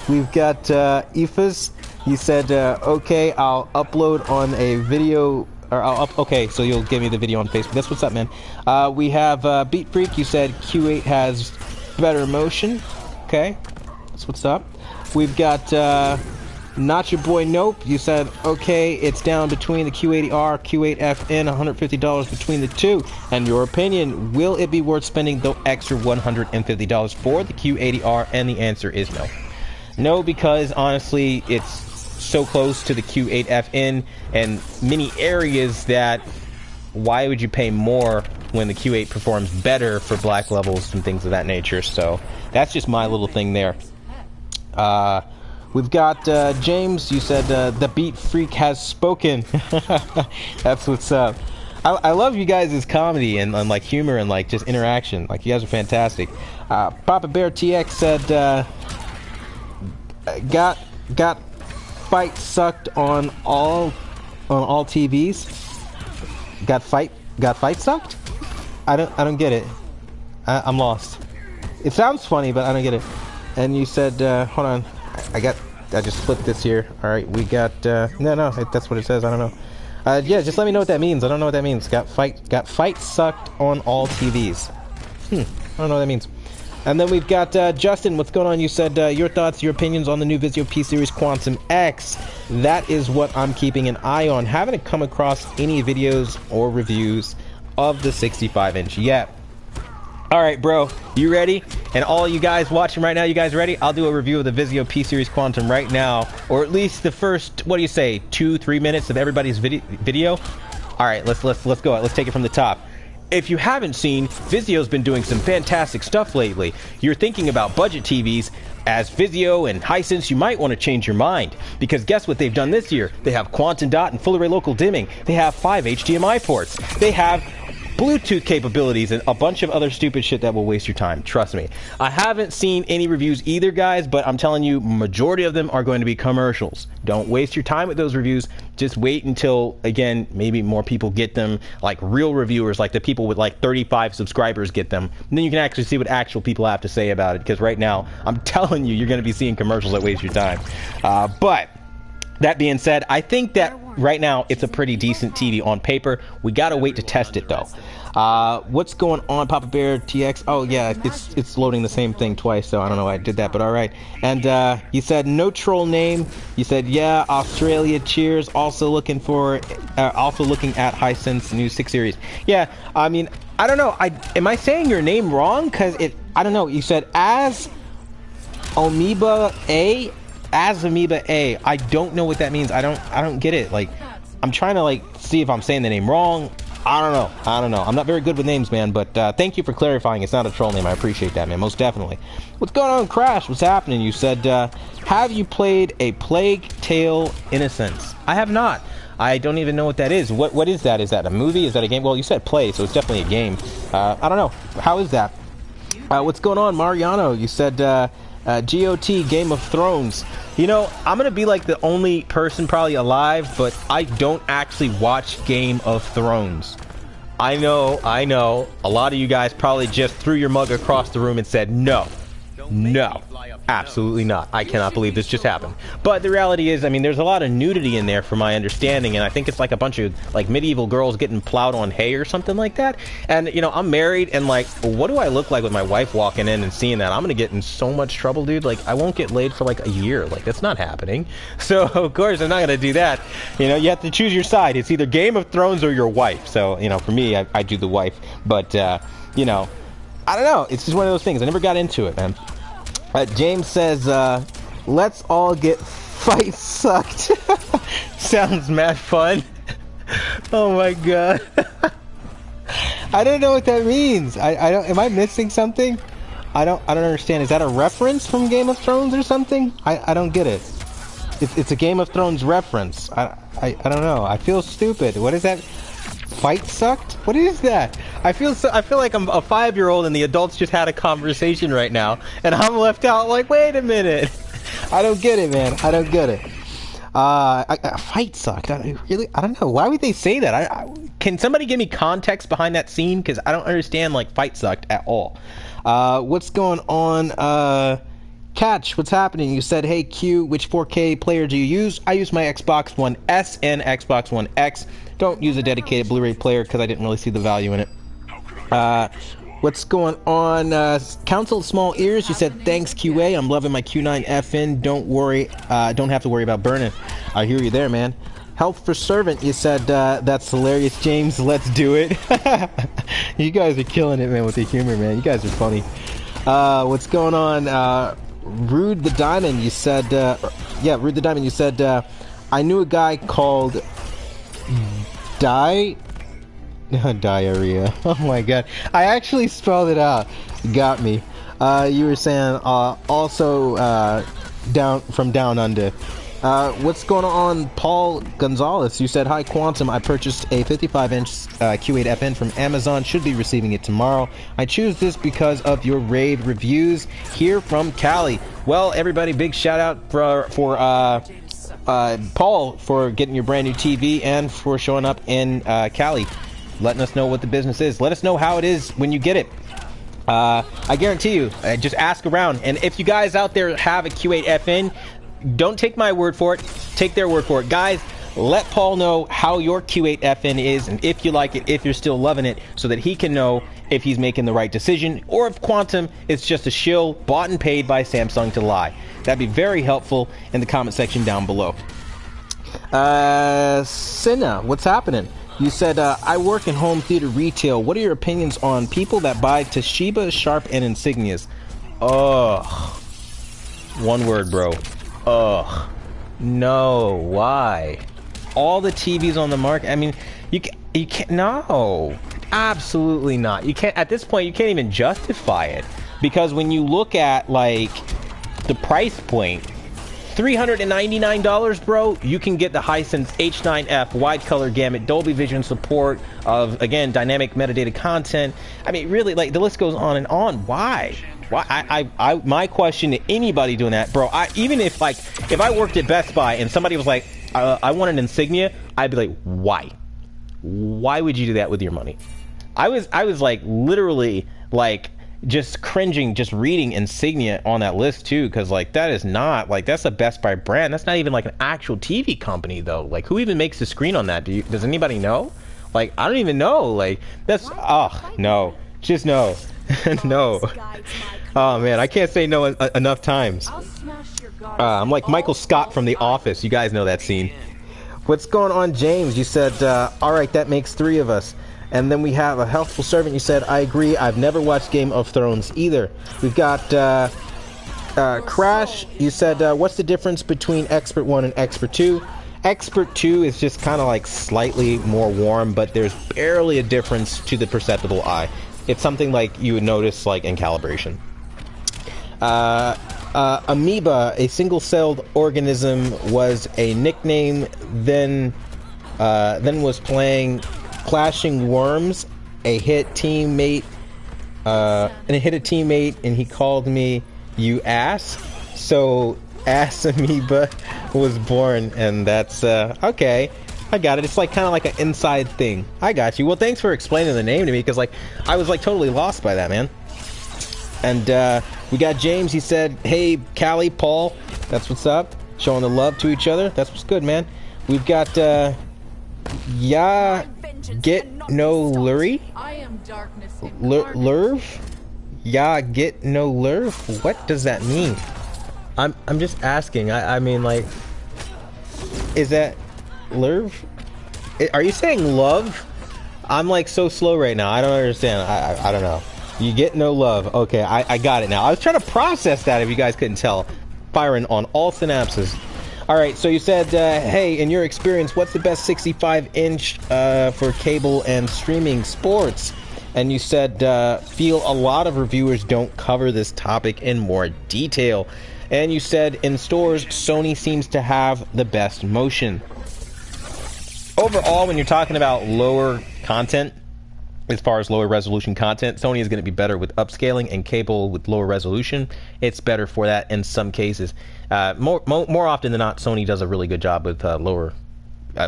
We've got Ifas. You said, okay, I'll upload on a video, or okay, so you'll give me the video on Facebook. That's what's up, man. We have Beat Freak. You said Q8 has better motion. Okay, that's what's up. We've got Not Your Boy Nope. You said, okay, it's down between the Q80R, Q8FN, $150 between the two. And your opinion, will it be worth spending the extra $150 for the Q80R? And the answer is no. No, because honestly, it's so close to the Q8FN in many areas that why would you pay more when the Q8 performs better for black levels and things of that nature? So that's just my little thing there. We've got James. You said the Beat Freak has spoken. That's what's up. I love you guys' comedy and like humor and like just interaction. Like, you guys are fantastic. Papa Bear TX said got fight sucked on all TVs. Got fight sucked? I don't get it. I'm lost. It sounds funny, but I don't get it. And you said hold on, I just flipped this here. All right, we got no, that's what it says. I don't know. Yeah, just let me know what that means. I don't know what that means. Got fight sucked on all TVs. I don't know what that means. And then we've got Justin. What's going on? You said your thoughts, your opinions on the new Vizio P-Series Quantum X. That is what I'm keeping an eye on. Haven't come across any videos or reviews of the 65-inch yet. All right, bro, you ready? And all you guys watching right now, you guys ready? I'll do a review of the Vizio P-Series Quantum right now, or at least the first, what do you say, 2-3 minutes of everybody's video? All right, let's go. Let's take it from the top. if you haven't seen, Vizio's been doing some fantastic stuff lately. You're thinking about budget TVs. As Vizio and Hisense, you might want to change your mind, because guess what they've done this year? They have quantum dot and full array local dimming. They have 5 HDMI ports. They have Bluetooth capabilities and a bunch of other stupid shit that will waste your time. Trust me. I haven't seen any reviews either, guys, but I'm telling you, majority of them are going to be commercials. Don't waste your time with those reviews. Just wait until, again, maybe more people get them, like real reviewers, like the people with like 35 subscribers get them. And then you can actually see what actual people have to say about it, because right now, I'm telling you, you're going to be seeing commercials that waste your time. But that being said, I think that right now it's a pretty decent TV on paper. We gotta wait to test it though. What's going on, Papa Bear TX? Oh yeah, it's loading the same thing twice, so I don't know why I did that, but all right. And you said no troll name. You said yeah, Australia. Cheers. Also looking at Hisense new 6 series. Yeah, I mean, I don't know. Am I saying your name wrong? Cause I don't know. You said as Amoeba A. As Amoeba A. I don't know what that means. I don't get it. Like, I'm trying to like see if I'm saying the name wrong. I don't know. I'm not very good with names, man, but thank you for clarifying. It's not a troll name. I appreciate that, man. Most definitely. What's going on, Crash? What's happening? You said, have you played A Plague Tale Innocence? I have not. I don't even know what that is. What is that? Is that a movie? Is that a game? Well, you said play, so it's definitely a game. I don't know. How is that? What's going on, Mariano? You said, GOT, Game of Thrones. You know, I'm gonna be like the only person probably alive, but I don't actually watch Game of Thrones. I know, a lot of you guys probably just threw your mug across the room and said, no, absolutely not. I cannot believe this just happened. But the reality is, I mean, there's a lot of nudity in there from my understanding, and I think it's like a bunch of like medieval girls getting plowed on hay or something like that. And, you know, I'm married, and like, what do I look like with my wife walking in and seeing that? I'm gonna get in so much trouble, dude. Like, I won't get laid for like a year. Like, that's not happening. So, of course, I'm not gonna do that. You know, you have to choose your side. It's either Game of Thrones or your wife. So, you know, for me, I do the wife. But, you know, I don't know. It's just one of those things. I never got into it, man. James says, let's all get fight sucked. Sounds mad fun. Oh my god. I don't know what that means. I don't, am I missing something? I don't understand. Is that a reference from Game of Thrones or something? I don't get it. It's a Game of Thrones reference. I don't know. I feel stupid. What is that? Fight sucked? What is that? I feel like I'm a 5-year-old and the adults just had a conversation right now, and I'm left out like, wait a minute. I don't get it, man. I don't get it. Fight sucked. I don't know. Why would they say that? Can somebody give me context behind that scene? Because I don't understand, like, fight sucked at all. What's going on? Catch, what's happening? You said, hey, Q, which 4K player do you use? I use my Xbox One S and Xbox One X. Don't use a dedicated Blu-ray player because I didn't really see the value in it. What's going on? Council of Small Ears, you said, thanks, QA. I'm loving my Q9FN. Don't worry. Don't have to worry about burning. I hear you there, man. Health for Servant, you said, that's hilarious, James. Let's do it. You guys are killing it, man, with the humor, man. You guys are funny. What's going on? Rude the Diamond, you said, Rude the Diamond, you said, I knew a guy called Diarrhea. Oh my god. I actually spelled it out. Got me. You were saying, also, down from down under. What's going on, Paul Gonzalez? You said, hi, Quantum. I purchased a 55-inch Q8FN from Amazon. Should be receiving it tomorrow. I choose this because of your rave reviews here from Cali. Well, everybody, big shout out for Paul for getting your brand new TV and for showing up in Cali, letting us know what the business is. Let us know how it is when you get it. I guarantee you, just ask around. And if you guys out there have a Q8FN, don't take my word for it. Take their word for it. Guys, let Paul know how your Q8FN is and if you like it, if you're still loving it, so that he can know if he's making the right decision or if Quantum is just a shill bought and paid by Samsung to lie. That'd be very helpful in the comment section down below. Cinna, what's happening? You said, I work in home theater retail. What are your opinions on people that buy Toshiba, Sharp, and Insignias? Ugh. One word, bro. Ugh. No. Why? All the TVs on the market. I mean, you can't. No. Absolutely not. You can't, at this point, you can't even justify it. Because when you look at, like, the price point, $399, bro, you can get the Hisense H9F wide color gamut, Dolby Vision support of, again, dynamic metadata content. I mean, really, like, the list goes on and on. Why? Why? My question to anybody doing that, bro, even if, like, if I worked at Best Buy and somebody was like, I want an Insignia, I'd be like, why? Why would you do that with your money? I was like, literally, like, just cringing just reading Insignia on that list too, because like that is not like, that's a Best Buy brand. That's not even like an actual TV company though. Like, who even makes the screen on that? Does anybody know? Like, I don't even know. Like, that's, oh no, just no. No. Oh man, I can't say no enough times. I'm like Michael Scott from The Office. You guys know that scene. What's going on, James? You said all right, that makes 3 of us. And then we have a Healthful Servant. You said, I agree. I've never watched Game of Thrones either. We've got Crash. You said, what's the difference between Expert 1 and Expert 2? Expert 2 is just kind of like slightly more warm, but there's barely a difference to the perceptible eye. It's something like you would notice like in calibration. Amoeba, a single-celled organism, was a nickname, then was playing Clashing Worms, and it hit a teammate, and he called me, you ass. So Ass Amoeba was born, and that's okay. I got it. It's like kind of like an inside thing. I got you. Well, thanks for explaining the name to me, because like I was like totally lost by that, man. And we got James. He said, hey, Callie, Paul, that's what's up. Showing the love to each other. That's what's good, man. We've got yeah, get no lurry. Lurv? Yeah, get no lurv? What does that mean? I'm just asking. I mean, like, is that lurv? Are you saying love? I'm like so slow right now. I don't understand. I don't know. You get no love. Okay, I got it now. I was trying to process that if you guys couldn't tell. Firing on all synapses. Alright, so you said, hey, in your experience, what's the best 65-inch for cable and streaming sports? And you said, feel a lot of reviewers don't cover this topic in more detail. And you said, in stores, Sony seems to have the best motion. Overall, when you're talking about lower content, as far as lower resolution content, Sony is going to be better with upscaling, and cable with lower resolution, it's better for that in some cases. More often than not, Sony does a really good job with lower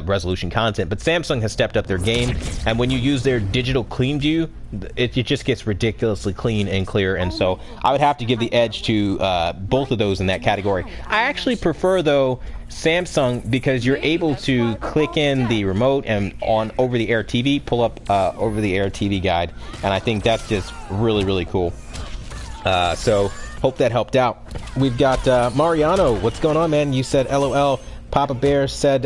resolution content, but Samsung has stepped up their game, and when you use their digital clean view, it just gets ridiculously clean and clear, and so I would have to give the edge to both of those in that category. I actually prefer, though, Samsung, because you're able to click in the remote and on over-the-air TV, pull up over-the-air TV guide, and I think that's just really, really cool. So hope that helped out. We've got Mariano. What's going on, man? You said LOL. Papa Bear said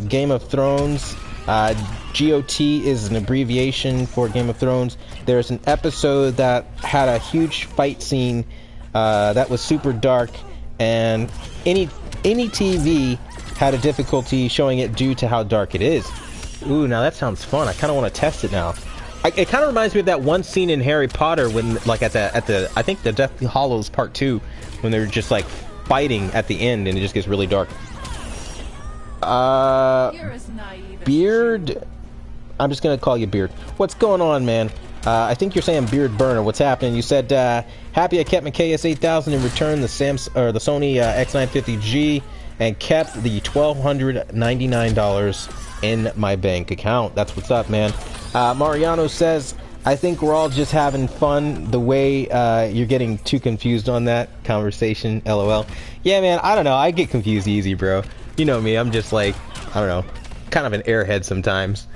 Game of Thrones. GOT is an abbreviation for Game of Thrones. There's an episode that had a huge fight scene that was super dark, and any TV had a difficulty showing it due to how dark it is. Ooh, now that sounds fun. I kind of want to test it now. It kind of reminds me of that one scene in Harry Potter when, like, at the I think the Deathly Hallows Part 2, when they're just like fighting at the end and it just gets really dark. Beard. I'm just gonna call you Beard. What's going on, man? I think you're saying Beard Burner. What's happening? You said happy I kept my KS8000 and returned the Sony X950G and kept the $1,299 in my bank account. That's what's up, man. Mariano says, I think we're all just having fun. The way you're getting too confused on that conversation. LOL. Yeah, man. I don't know. I get confused easy, bro. You know me. I'm just like, I don't know, kind of an airhead sometimes.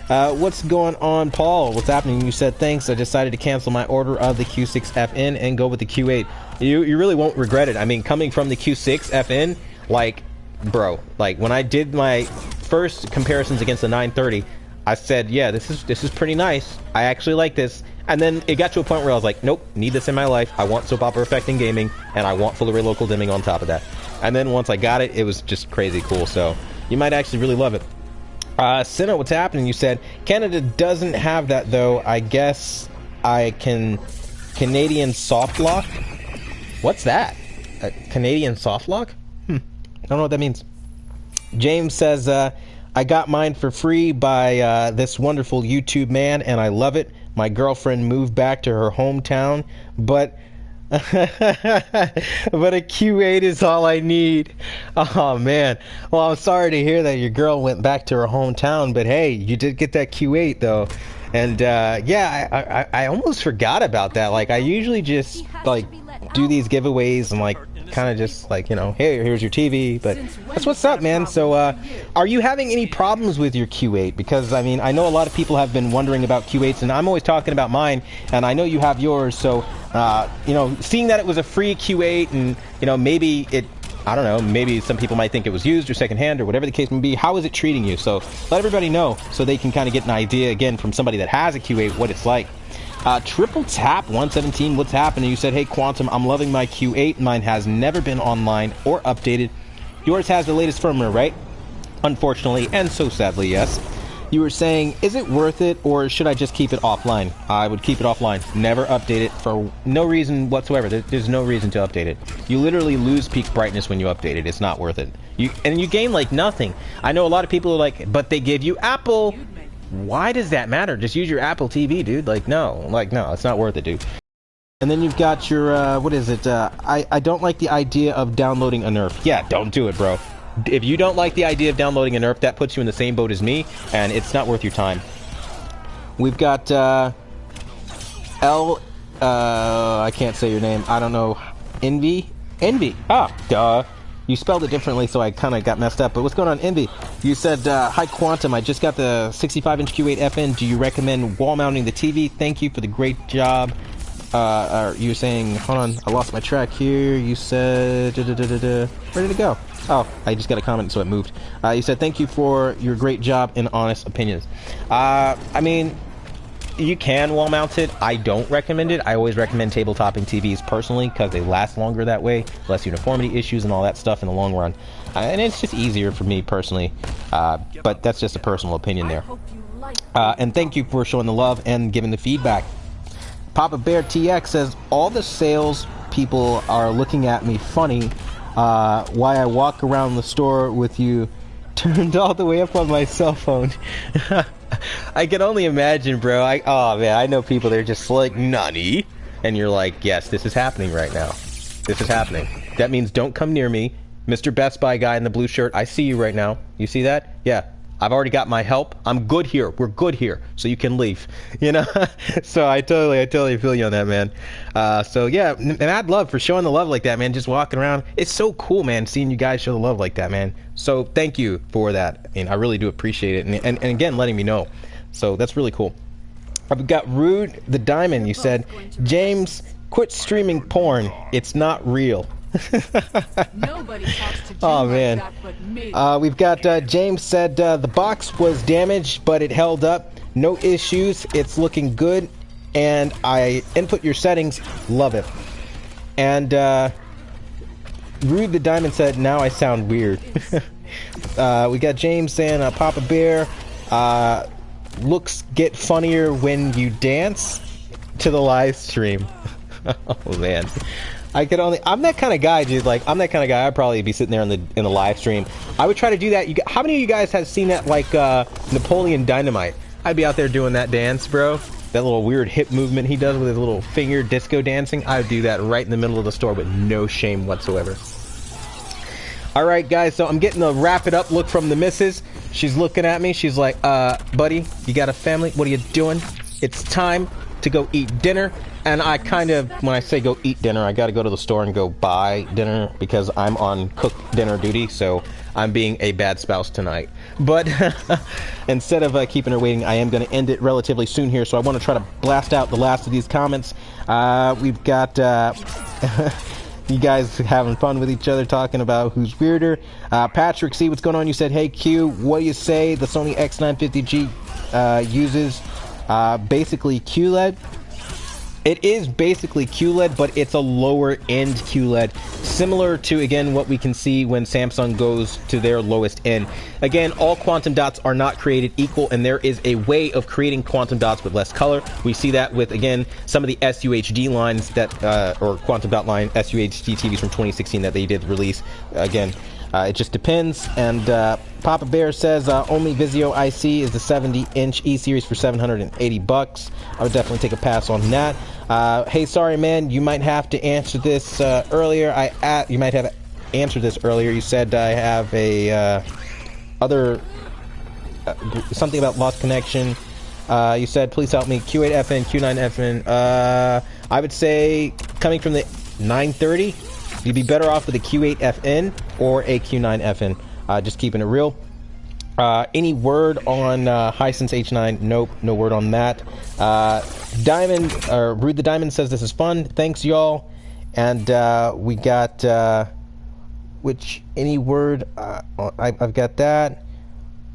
What's going on, Paul? What's happening? You said, thanks. I decided to cancel my order of the Q6FN and go with the Q8. You really won't regret it. I mean, coming from the Q6FN, like, bro, like when I did my first comparisons against the 930, I said, yeah, this is pretty nice. I actually like this. And then it got to a point where I was like, nope, need this in my life. I want soap opera effect in gaming, and I want full array local dimming on top of that. And then once I got it, it was just crazy cool. So you might actually really love it. Cinna, what's happening? You said Canada doesn't have that though. I guess I can Canadian soft lock. What's that? A Canadian soft lock? I don't know what that means. James says, I got mine for free by this wonderful YouTube man, and I love it. My girlfriend moved back to her hometown, but but a Q8 is all I need. Oh, man. Well, I'm sorry to hear that your girl went back to her hometown, but hey, you did get that Q8, though. And, yeah, I almost forgot about that. Like, I usually just, like, do these giveaways and, like, kind of just, like, you know, hey, here's your TV. But that's what's up, man. So, are you having any problems with your Q8? Because, I mean, I know a lot of people have been wondering about Q8s, and I'm always talking about mine, and I know you have yours. So, you know, seeing that it was a free Q8 and, you know, maybe it, I don't know, maybe some people might think it was used or secondhand or whatever the case may be. How is it treating you? So let everybody know so they can kind of get an idea, again, from somebody that has a Q8, what it's like. Triple Tap 117, what's happening? You said, hey, Quantum, I'm loving my Q8. Mine has never been online or updated. Yours has the latest firmware, right? Unfortunately, and so sadly, yes. You were saying, is it worth it, or should I just keep it offline? I would keep it offline. Never update it for no reason whatsoever. There's no reason to update it. You literally lose peak brightness when you update it. It's not worth it. And you gain, like, nothing. I know a lot of people are like, but they give you Apple. Why does that matter? Just use your Apple TV, dude. Like, no. Like, no, it's not worth it, dude. And then you've got your, what is it? I don't like the idea of downloading a nerf. Yeah, don't do it, bro. If you don't like the idea of downloading a nerf, that puts you in the same boat as me, and it's not worth your time. We've got I can't say your name. I don't know. Envy? Ah, duh. You spelled it differently, so I kind of got messed up. But what's going on, Envy? You said, hi, Quantum. I just got the 65-inch Q8 FN. Do you recommend wall mounting the TV? Thank you for the great job. You were saying, hold on, I lost my track here. You said, where did it go? Oh, I just got a comment, so it moved. You said, thank you for your great job and honest opinions. I mean, you can wall mount it. I don't recommend it. I always recommend tabletopping TVs personally because they last longer that way, less uniformity issues and all that stuff in the long run. And it's just easier for me personally, but that's just a personal opinion there. And thank you for showing the love and giving the feedback. Papa Bear TX says, all the sales people are looking at me funny. Why I walk around the store with you turned all the way up on my cell phone. I can only imagine, bro. Oh man, I know people, they're just like, nani? And you're like, yes, this is happening right now. This is happening. That means don't come near me. Mr. Best Buy guy in the blue shirt, I see you right now. You see that? Yeah. I've already got my help. I'm good here. We're good here. So you can leave. You know? So I totally feel you on that, man. So yeah, mad love for showing the love like that, man. Just walking around. It's so cool, man, seeing you guys show the love like that, man. So thank you for that. I mean, I really do appreciate it. And again, letting me know. So that's really cool. I've got Rude the Diamond. You said, James, quit streaming porn. It's not real. Nobody talks to Jim oh man, like that but me. We've got James said the box was damaged but it held up, no issues, it's looking good, and I input your settings, love it. And Rude the Diamond said, now I sound weird. We got James saying Papa Bear, looks get funnier when you dance to the live stream. Oh man, I'm that kind of guy, dude. Like, I'm that kind of guy. I'd probably be sitting there in the live stream. I would try to do that. How many of you guys have seen that, like, Napoleon Dynamite? I'd be out there doing that dance, bro. That little weird hip movement he does with his little finger disco dancing. I would do that right in the middle of the store with no shame whatsoever. All right, guys. So I'm getting a wrap it up look from the missus. She's looking at me. She's like, buddy, you got a family? What are you doing? It's time to go eat dinner. And I kind of, when I say go eat dinner, I got to go to the store and go buy dinner because I'm on cook dinner duty, so I'm being a bad spouse tonight. But instead of keeping her waiting, I am going to end it relatively soon here, so I want to try to blast out the last of these comments. We've got you guys having fun with each other, talking about who's weirder. Patrick C, what's going on? You said, hey Q, what do you say the Sony X950G uses basically QLED? It is basically QLED, but it's a lower end QLED, similar to, again, what we can see when Samsung goes to their lowest end. Again, all quantum dots are not created equal, and there is a way of creating quantum dots with less color. We see that with, again, some of the SUHD lines that, or quantum dot line SUHD TVs from 2016 that they did release. Again, it just depends. And Papa Bear says only Vizio IC is the 70-inch E-series for $780. I would definitely take a pass on that. Hey, sorry, man, you might have to answer this earlier. You might have answered this earlier. You said I have a something about lost connection. You said, please help me. Q8FN, Q9FN. I would say coming from the 930. You'd be better off with a Q8FN or a Q9FN. Just keeping it real. Any word on Hisense H9? Nope, no word on that. Diamond, or Rude the Diamond says this is fun. Thanks, y'all. And we got, any word? I've got that.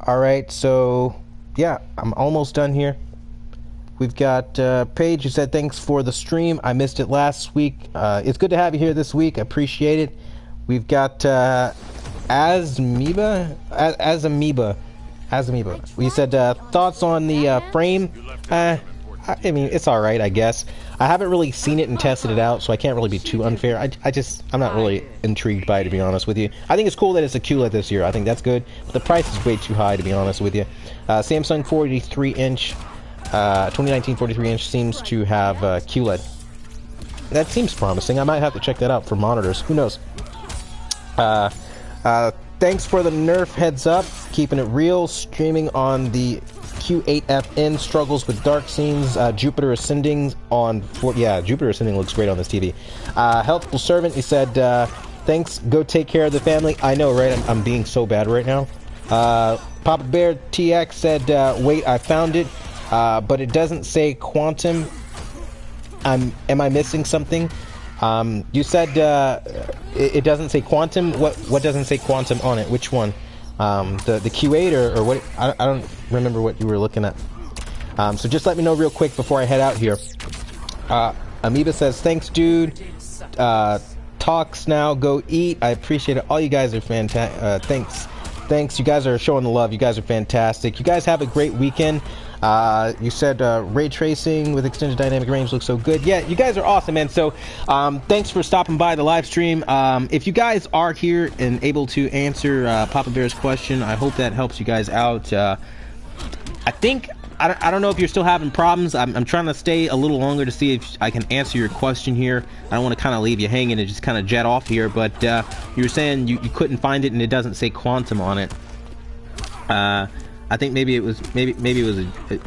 Alright, so, yeah, I'm almost done here. We've got Paige, who said thanks for the stream. I missed it last week. It's good to have you here this week. I appreciate it. We've got Amoeba. We said thoughts on the frame. I mean, it's all right, I guess. I haven't really seen it and tested it out, so I can't really be too unfair. I'm not really intrigued by it, to be honest with you. I think it's cool that it's a QLED this year. I think that's good. But the price is way too high, to be honest with you. Samsung 43-inch. 2019 43-inch seems to have QLED. That seems promising. I might have to check that out for monitors. Who knows? Thanks for the Nerf heads up. Keeping it real. Streaming on the Q8FN. Struggles with dark scenes. Jupiter Ascending on... Jupiter Ascending looks great on this TV. Helpful Servant, he said, thanks. Go take care of the family. I know, right? I'm being so bad right now. Papa Bear TX said, wait, I found it. But it doesn't say quantum. Am I missing something? You said it doesn't say quantum. What doesn't say quantum on it? Which one? The Q8 or what? I don't remember what you were looking at. So just let me know real quick before I head out here. Amoeba says thanks, dude. Talks now. Go eat. I appreciate it. All you guys are fantastic. Thanks. You guys are showing the love. You guys are fantastic. You guys have a great weekend. You said ray tracing with extended dynamic range looks so good. Yeah, you guys are awesome, man. So thanks for stopping by the live stream. If you guys are here and able to answer Papa Bear's question, I hope that helps you guys out. I don't know if you're still having problems. I'm trying to stay a little longer to see if I can answer your question here. I don't want to kind of leave you hanging and just kind of jet off here, but you were saying you couldn't find it and it doesn't say quantum on it. I think maybe it was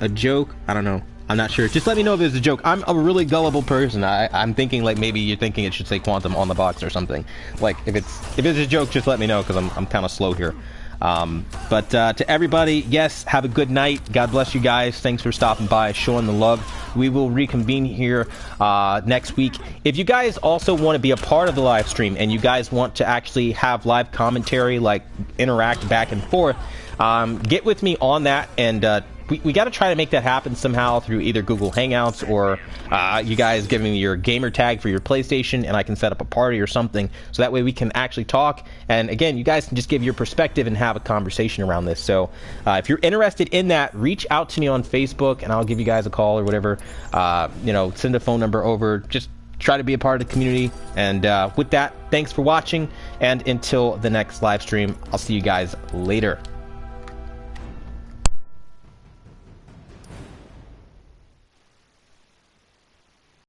a joke. I don't know. I'm not sure. Just let me know if it was a joke. I'm a really gullible person. I'm thinking like maybe you're thinking it should say quantum on the box or something. Like if it's a joke, just let me know because I'm kind of slow here. But to everybody, yes, have a good night. God bless you guys. Thanks for stopping by, showing the love. We will reconvene here next week. If you guys also want to be a part of the live stream and you guys want to actually have live commentary, like interact back and forth, get with me on that, and we got to try to make that happen somehow through either Google Hangouts or you guys giving me your gamer tag for your PlayStation, and I can set up a party or something, so that way we can actually talk. And again, you guys can just give your perspective and have a conversation around this. So if you're interested in that, reach out to me on Facebook, and I'll give you guys a call or whatever. Send a phone number over. Just try to be a part of the community. And with that, thanks for watching, and until the next live stream, I'll see you guys later.